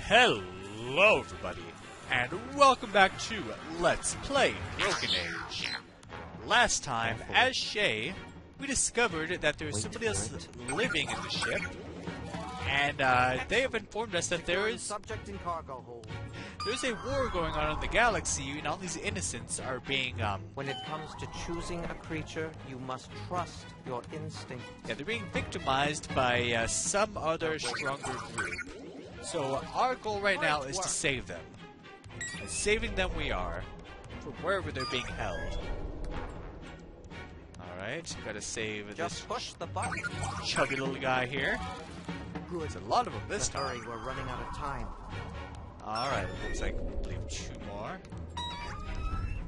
Hello everybody, and welcome back to Let's Play Broken Age. Last time, as Shay, we discovered that there was somebody else living in the ship, and they have informed us that there's a war going on in the galaxy, and all these innocents are being, When it comes to choosing a creature, you must trust your instinct. yeah, they're being victimized by some other stronger group. So our goal right now is to save them. And saving them we are, from wherever they're being held. Alright, gotta save Just this push the button. chubby little guy here. There's a lot of them this Hurry, time. we're running out of time. Alright, looks like I believe 2 more.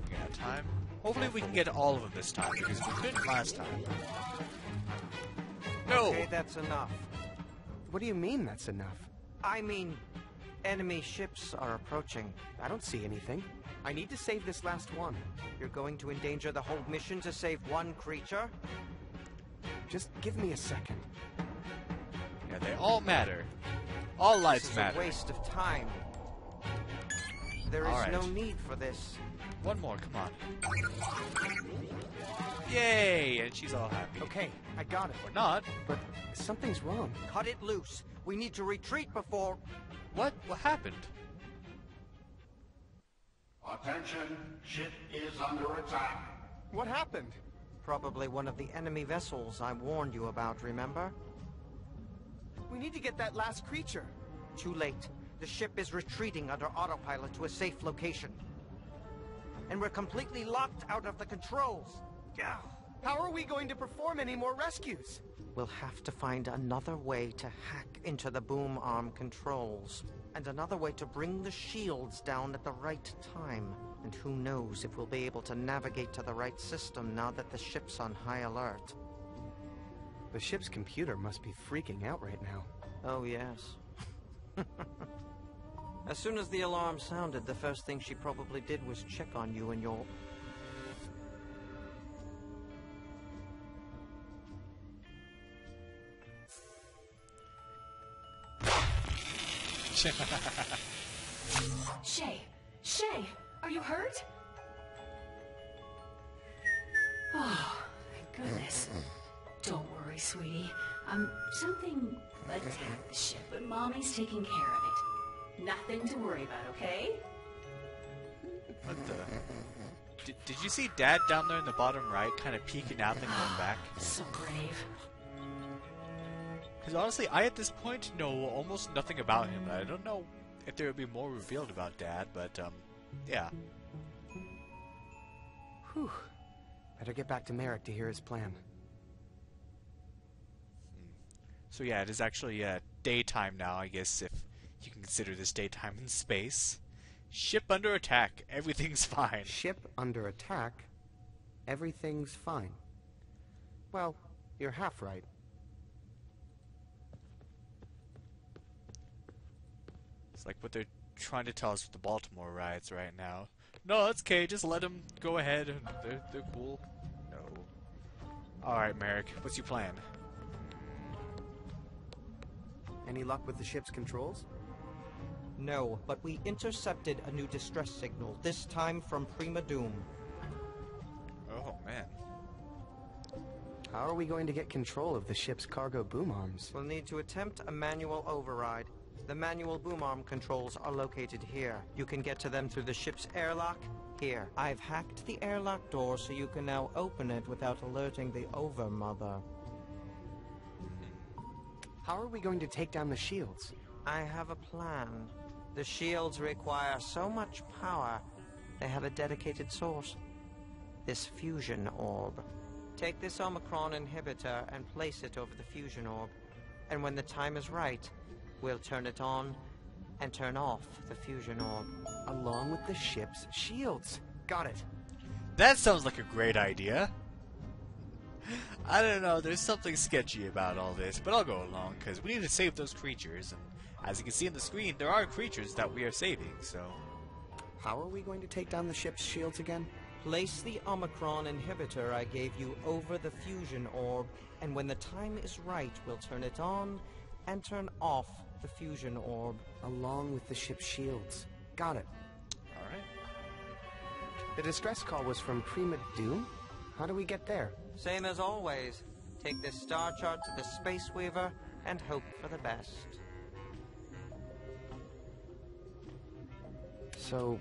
We got time. Hopefully we can get all of them this time, because we couldn't last time. No! Okay, that's enough. What do you mean that's enough? I mean, enemy ships are approaching. I don't see anything. I need to save this last one. You're going to endanger the whole mission to save one creature? Just give me a second. Yeah, they all matter. All lives This is matter. a waste of time. There is Alright. no need for this. One more, come on. Yay! And she's all happy. Okay, I got it. Or not. But something's wrong. Cut it loose. We need to retreat before... What? What happened? Attention, ship is under attack. What happened? Probably one of the enemy vessels I warned you about, remember? We need to get that last creature. Too late. The ship is retreating under autopilot to a safe location. And we're completely locked out of the controls. How are we going to perform any more rescues? We'll have to find another way to hack into the boom arm controls. And another way to bring the shields down at the right time. And who knows if we'll be able to navigate to the right system now that the ship's on high alert. The ship's computer must be freaking out right now. Oh, yes. As soon as the alarm sounded, the first thing she probably did was check on you and your... Shay, are you hurt? Oh, thank goodness. Don't worry, sweetie. Something attacked the ship, but Mommy's taking care of it. Nothing to worry about, okay? What the? Did you see Dad down there in the bottom right, kind of peeking out and going back? So brave. Because honestly, I at this point know almost nothing about him. I don't know if there would be more revealed about Dad, but yeah. Whew. Better get back to Merrick to hear his plan. So yeah, it is actually daytime now, I guess, if you can consider this daytime in space. Ship under attack. Everything's fine. Ship under attack? Everything's fine. Well, you're half right. It's like what they're trying to tell us with the Baltimore riots right now. No, it's okay. Just let them go ahead. They're cool. No. Alright, Merrick. What's your plan? Any luck with the ship's controls? No, but we intercepted a new distress signal, this time from Prima Doom. Oh, man. How are we going to get control of the ship's cargo boom arms? We'll need to attempt a manual override. The manual boom arm controls are located here. You can get to them through the ship's airlock here. I've hacked the airlock door so you can now open it without alerting the Overmother. How are we going to take down the shields? I have a plan. The shields require so much power, they have a dedicated source. This fusion orb. Take this Omicron inhibitor and place it over the fusion orb. And when the time is right, we'll turn it on and turn off the fusion orb. Along with the ship's shields. Got it. That sounds like a great idea. I don't know, there's something sketchy about all this, but I'll go along, because we need to save those creatures, and as you can see on the screen, there are creatures that we are saving, so... How are we going to take down the ship's shields again? Place the Omicron inhibitor I gave you over the fusion orb, and when the time is right, we'll turn it on and turn off the the fusion orb. Along with the ship's shields. Got it. Alright. The distress call was from Prima Doom? How do we get there? Same as always. Take this star chart to the Space Weaver and hope for the best. So,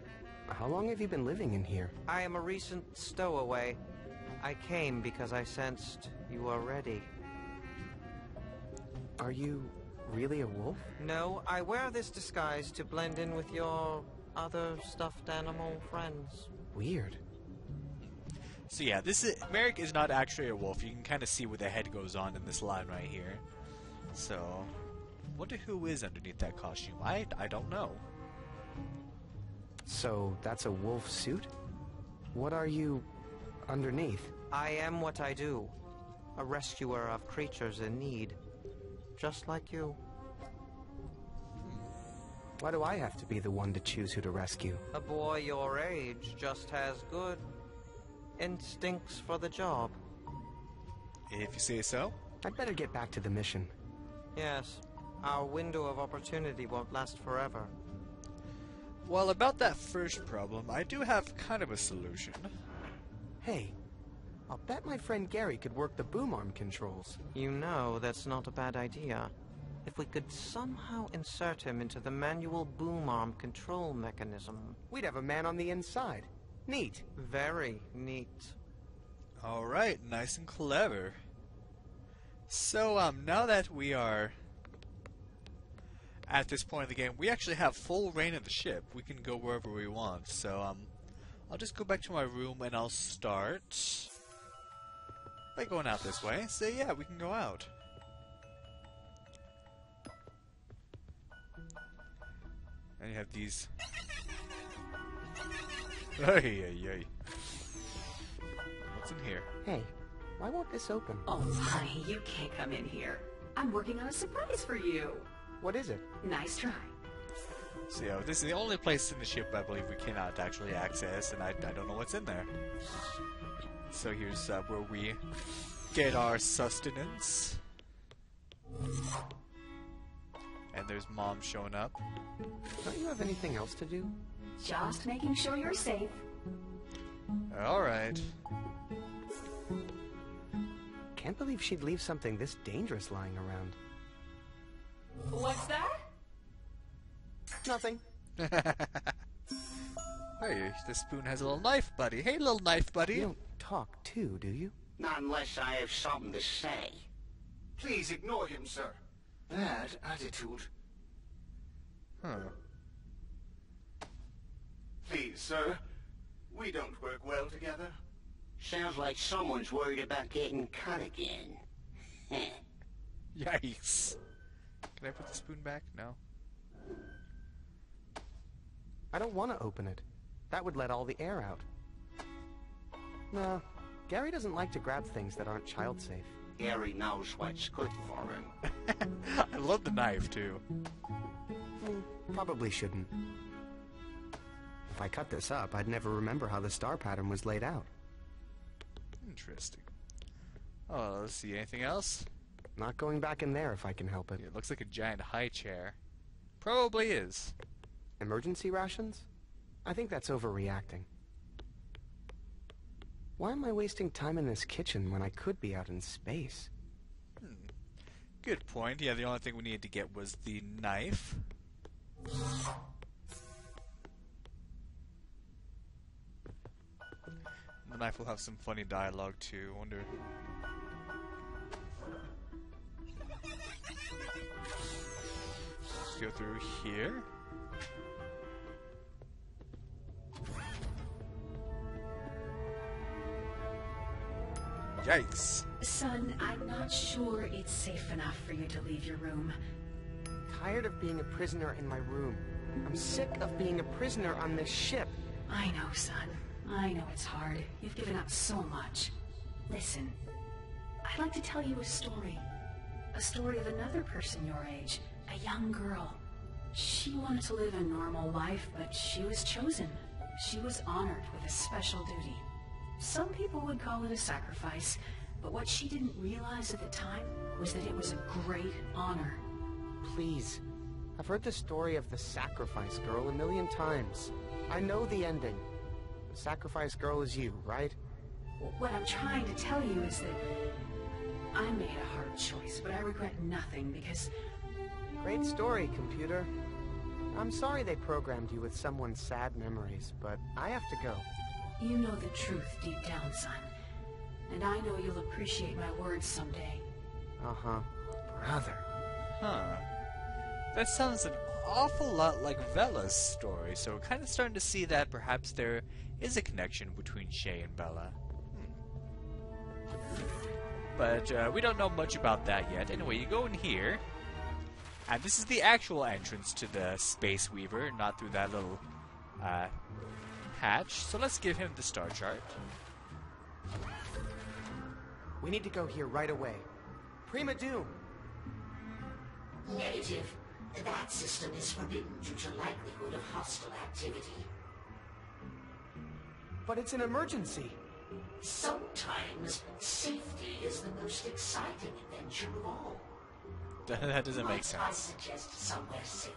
how long have you been living in here? I am a recent stowaway. I came because I sensed you were ready. Are you really a wolf? No, I wear this disguise to blend in with your other stuffed animal friends. Weird. So yeah, Merrick is not actually a wolf. You can kind of see where the head goes on in this line right here. So, wonder who is underneath that costume. I don't know. So, that's a wolf suit? What are you underneath? I am what I do. A rescuer of creatures in need. Just like you. Why do I have to be the one to choose who to rescue? A boy your age just has good instincts for the job. If you say so. I'd better get back to the mission. Yes, our window of opportunity won't last forever. Well, about that first problem, I do have kind of a solution. Hey, I'll bet my friend Gary could work the boom arm controls. You know that's not a bad idea. If we could somehow insert him into the manual boom arm control mechanism. We'd have a man on the inside. Neat. Very neat. Alright, nice and clever. So, now that we are at this point of the game, we actually have full reign of the ship. We can go wherever we want. So, I'll just go back to my room and I'll start by going out this way. So yeah, we can go out. And you have these. Ay. What's in here? Hey, why won't this open? Oh, honey, you can't come in here. I'm working on a surprise for you. What is it? Nice try. So yeah, this is the only place in the ship I believe we cannot actually access, and I don't know what's in there. So here's where we get our sustenance. And there's Mom showing up. Don't you have anything else to do? Just making sure you're safe. Alright. Can't believe she'd leave something this dangerous lying around. What's that? Nothing. Hey, this spoon has a little knife buddy. Hey, little knife buddy. You don't talk too, do you? Not unless I have something to say. Please ignore him, sir. Bad attitude. Huh. Please, sir. We don't work well together. Sounds like someone's worried about getting cut again. Yikes. Can I put the spoon back? No. I don't want to open it. That would let all the air out. No, Gary doesn't like to grab things that aren't child-safe. Gary knows what's good for him. I love the knife, too. Probably shouldn't. If I cut this up, I'd never remember how the star pattern was laid out. Interesting. Oh, let's see. Anything else? Not going back in there if I can help it. It looks like a giant high chair. Probably is. Emergency rations? I think that's overreacting. Why am I wasting time in this kitchen when I could be out in space? Good point. Yeah, the only thing we needed to get was the knife. The knife will have some funny dialogue too. I wonder. Let's go through here. Yikes. Son, I'm not sure it's safe enough for you to leave your room. Tired of being a prisoner in my room. I'm sick of being a prisoner on this ship. I know, son. I know it's hard. You've given up so much. Listen, I'd like to tell you a story. A story of another person your age. A young girl. She wanted to live a normal life, but she was chosen. She was honored with a special duty. Some people would call it a sacrifice, but what she didn't realize at the time was that it was a great honor. Please, I've heard the story of the Sacrifice Girl a million times. I know the ending. The Sacrifice Girl is you, right? What I'm trying to tell you is that I made a hard choice, but I regret nothing because... Great story, computer. I'm sorry they programmed you with someone's sad memories, but I have to go. You know the truth deep down, son. And I know you'll appreciate my words someday. Uh-huh. Brother. Huh. That sounds an awful lot like Vella's story, so we're kind of starting to see that perhaps there is a connection between Shay and Vella. But we don't know much about that yet. Anyway, you go in here, and this is the actual entrance to the Space Weaver, not through that little hatch. So let's give him the star chart. We need to go here right away. Prima Doom! Negative. That system is forbidden due to likelihood of hostile activity. But it's an emergency. Sometimes safety is the most exciting adventure of all. That doesn't make Might I sense. suggest somewhere safer,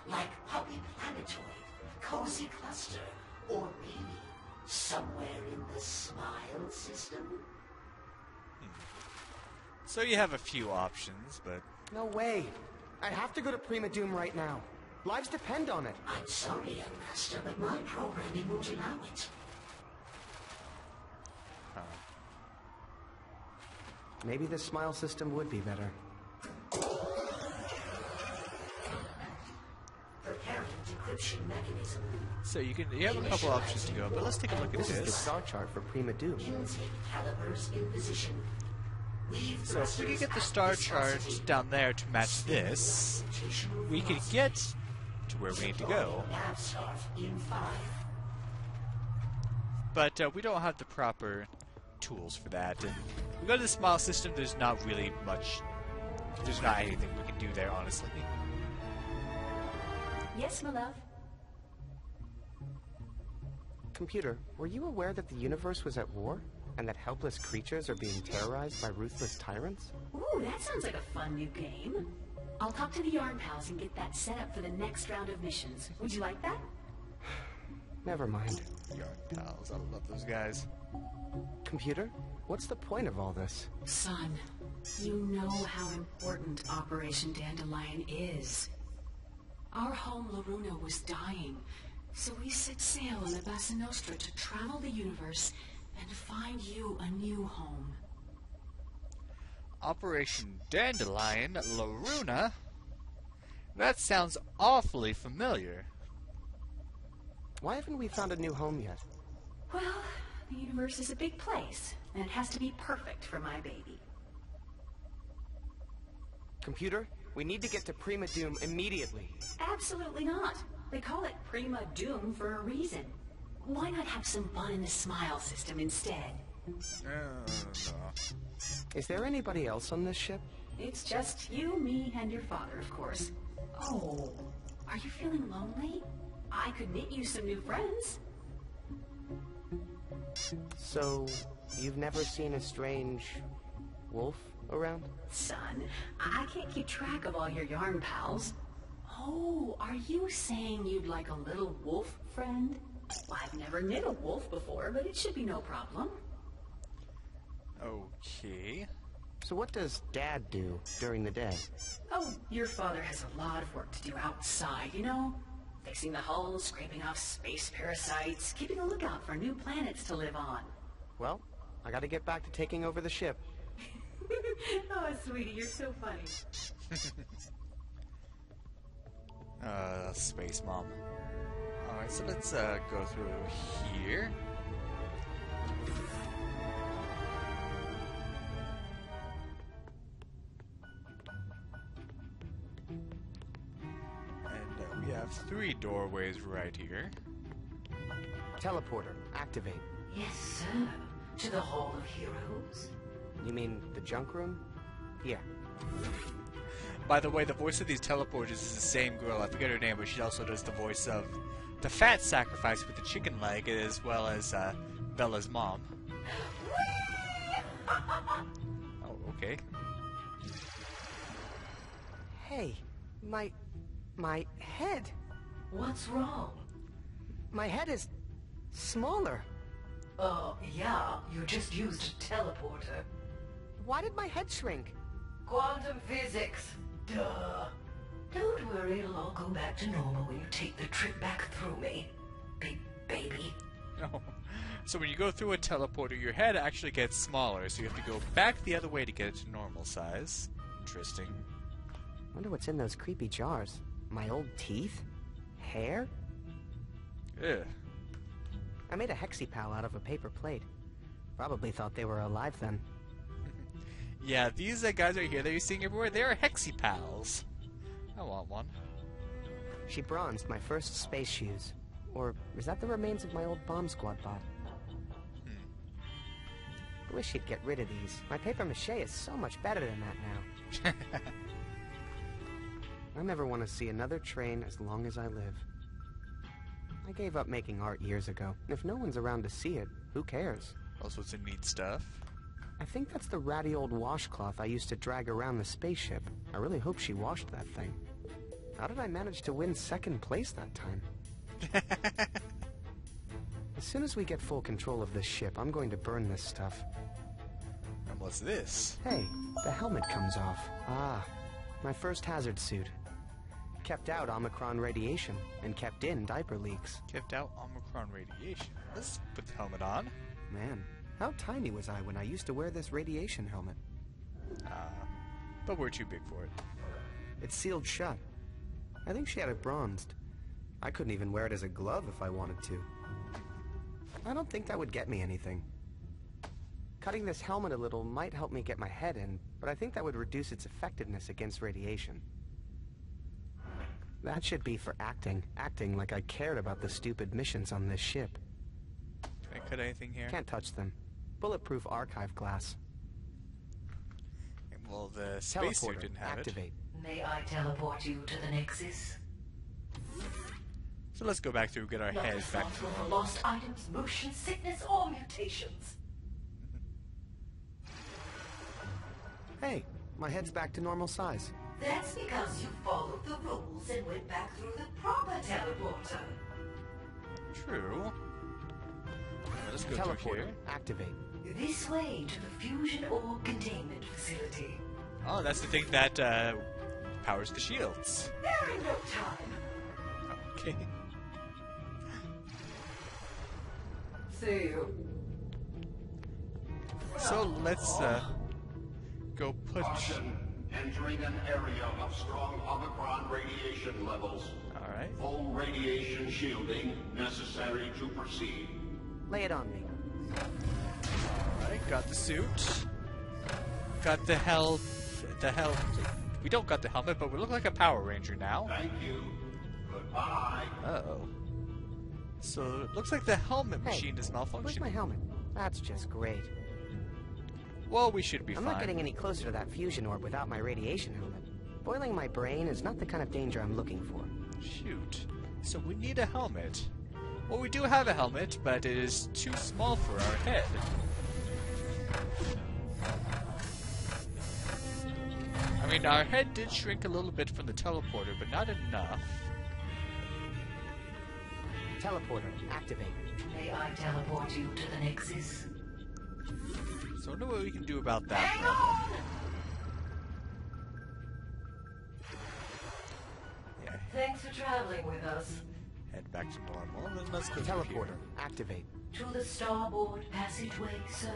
like Puppy Planetoid, Cozy Cluster, or maybe somewhere in the Smile system? So you have a few options, but... No way. I have to go to Prima Doom right now. Lives depend on it. I'm sorry, young master, but my programming won't allow it. Maybe the Smile system would be better. Preparing decryption mechanism. So you have a couple options to go, but let's take a look at This is the this. star chart for Prima Doom. Intake calibers in position. So if we could get the star chart down there to match this, we could get to where we need to go. In 5. But we don't have the proper tools for that. And we go to the Smile system, there's not really much... There's not anything we can do there, honestly. Yes, my love? Computer, were you aware that the universe was at war? And that helpless creatures are being terrorized by ruthless tyrants? Ooh, that sounds like a fun new game. I'll talk to the Yarn Pals and get that set up for the next round of missions. Would you like that? Never mind. Yarn Pals, I love those guys. Computer, what's the point of all this? Son, you know how important Operation Dandelion is. Our home, Loruna, was dying, so we set sail on the Bassa Nostra to travel the universe and find you a new home. Operation Dandelion, Loruna? That sounds awfully familiar. Why haven't we found a new home yet? Well, the universe is a big place, and it has to be perfect for my baby. Computer, we need to get to Prima Doom immediately. Absolutely not. They call it Prima Doom for a reason. Why not have some fun in the Smile system instead? No. Is there anybody else on this ship? It's just you, me, and your father, of course. Oh, are you feeling lonely? I could knit you some new friends. So, you've never seen a strange wolf around? Son, I can't keep track of all your yarn pals. Oh, are you saying you'd like a little wolf friend? Well, I've never knit a wolf before, but it should be no problem. Okay. So what does Dad do during the day? Oh, your father has a lot of work to do outside, you know? Fixing the hull, scraping off space parasites, keeping a lookout for new planets to live on. Well, I gotta get back to taking over the ship. Oh, sweetie, you're so funny. Space Mom. Alright, so let's go through here. And we have 3 doorways right here. Teleporter, activate. Yes, sir. To the Hall of Heroes. You mean the junk room? Yeah. By the way, the voice of these teleporters is the same girl. I forget her name, but she also does the voice of the fat sacrifice with the chicken leg, as well as Bella's mom. Oh, okay. Hey, my My head. What's wrong? My head is smaller. Yeah, you just used a teleporter. Why did my head shrink? Quantum physics. Duh. Don't worry, it'll all go back to normal when you take the trip back through me. Big baby. Oh. So when you go through a teleporter, your head actually gets smaller, so you have to go back the other way to get it to normal size. Interesting. Wonder what's in those creepy jars. My old teeth? Hair? Ugh. I made a hexipal out of a paper plate. Probably thought they were alive then. Yeah, these guys right here that you're seeing everywhere, they're hexipals. I want one. She bronzed my first space shoes. Or is that the remains of my old bomb squad bot? I wish she'd get rid of these. My paper mache is so much better than that now. I never want to see another train as long as I live. I gave up making art years ago. If no one's around to see it, who cares? Also, it's some neat stuff. I think that's the ratty old washcloth I used to drag around the spaceship. I really hope she washed that thing. How did I manage to win second place that time? As soon as we get full control of this ship, I'm going to burn this stuff. And what's this? Hey, the helmet comes off. Ah, my first hazard suit. Kept out Omicron radiation, and kept in diaper leaks. Kept out Omicron radiation. Let's put the helmet on. Man, how tiny was I when I used to wear this radiation helmet? But we're too big for it. It's sealed shut. I think she had it bronzed. I couldn't even wear it as a glove if I wanted to. I don't think that would get me anything. Cutting this helmet a little might help me get my head in, but I think that would reduce its effectiveness against radiation. That should be for acting. Acting like I cared about the stupid missions on this ship. Can I cut anything here? Can't touch them. Bulletproof archive glass. Well, the spacesuit didn't have activate. May I teleport you to the Nexus? So let's go back through, get our Not heads back. responsible for lost items, motion sickness, or mutations. Hey, my head's back to normal size. That's because you followed the rules and went back through the proper teleporter. True. Let's go through Teleporter, here. activate. This way to the fusion orb containment facility. Oh, that's the thing that powers the shields. There ain't no time. Okay. See you. So let's go put. Caution. Entering an area of strong Omicron radiation levels. Alright. Full radiation shielding necessary to proceed. Lay it on me. Alright, got the suit. Got the we don't got the helmet, but we look like a Power Ranger now. Thank you. Goodbye. Uh-oh. So it looks like the helmet machine is Where's malfunctioning. my helmet? That's just great. Well, we should be I'm fine. not getting any closer to that fusion orb without my radiation helmet. Boiling my brain is not the kind of danger I'm looking for. Shoot. So we need a helmet. Well, we do have a helmet, but it is too small for our head. I mean, our head did shrink a little bit from the teleporter, but not enough. Teleporter, activate. May I teleport you to the Nexus? So I wonder what we can do about that. Hang on! Yeah, Thanks for traveling with us. head back to normal. Then let's go through Teleporter, here. activate. To the starboard passageway, sir.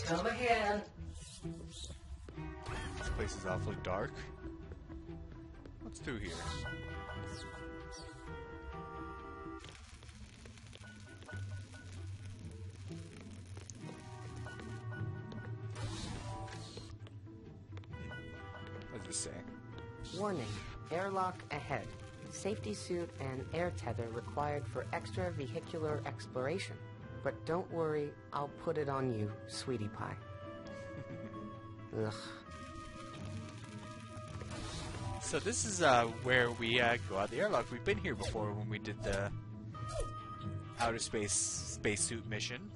Come again. This place is awfully dark. What's through here? What does it say? Warning, airlock ahead. Safety suit and air tether required for extravehicular exploration. But don't worry, I'll put it on you, sweetie pie. Ugh. So this is where we go out the airlock. We've been here before when we did the outer space spacesuit mission.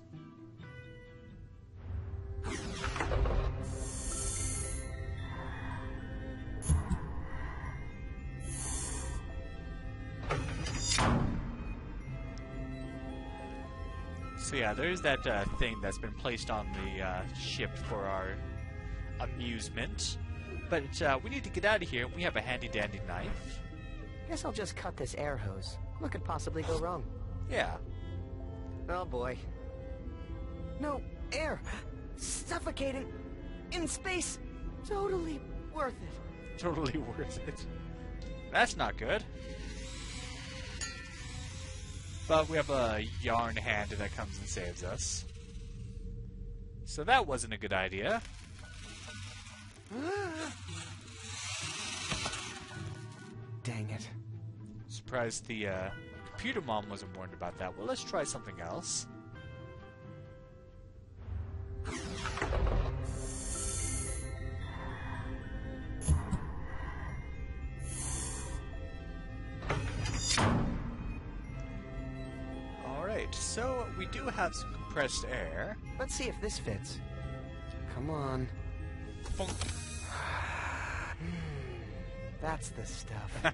So yeah, there's that thing that's been placed on the ship for our amusement. But we need to get out of here. We have a handy-dandy knife. Guess I'll just cut this air hose. What could possibly go wrong? Yeah. Oh boy. No, air! Suffocating! In space! Totally worth it. Totally worth it. That's not good. But we have a yarn hand that comes and saves us. So that wasn't a good idea. Dang it. Surprised the computer mom wasn't warned about that. Well, let's try something else. Alright, so we do have some compressed air. Let's see if this fits. Come on. Funk. That's the stuff. I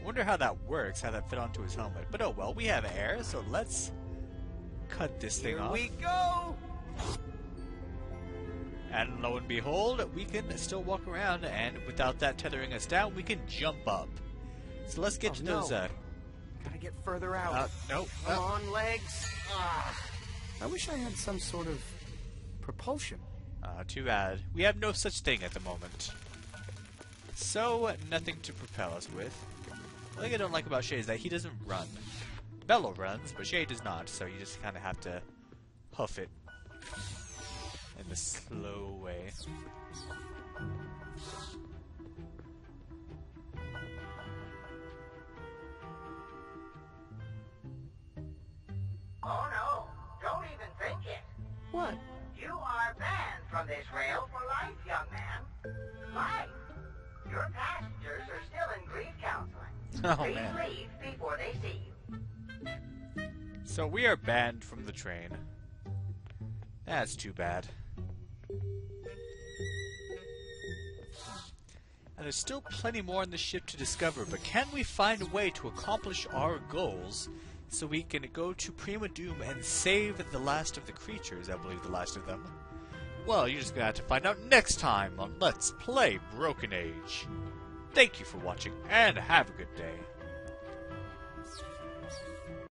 wonder how that works, how that fit onto his helmet. But oh well, we have air, so let's cut this thing off. Here we go! And lo and behold, we can still walk around, and without that tethering us down, we can jump up. So let's get to those, Gotta get further out. Nope. Come on, legs. I wish I had some sort of propulsion. Too bad. We have no such thing at the moment. So, nothing to propel us with. The thing I don't like about Shay is that he doesn't run. Vella runs, but Shay does not, so you just kind of have to hoof it in a slow way. Oh no, don't even think it. What? You are banned from this rail for life, young man. Life. Your passengers are still in grief counseling. Oh, Please man. leave before they see you. So we are banned from the train. That's too bad. And there's still plenty more on the ship to discover, but can we find a way to accomplish our goals so we can go to Prima Doom and save the last of the creatures, I believe the last of them? Well, you're just gonna have to find out next time on Let's Play Broken Age. Thank you for watching, and have a good day.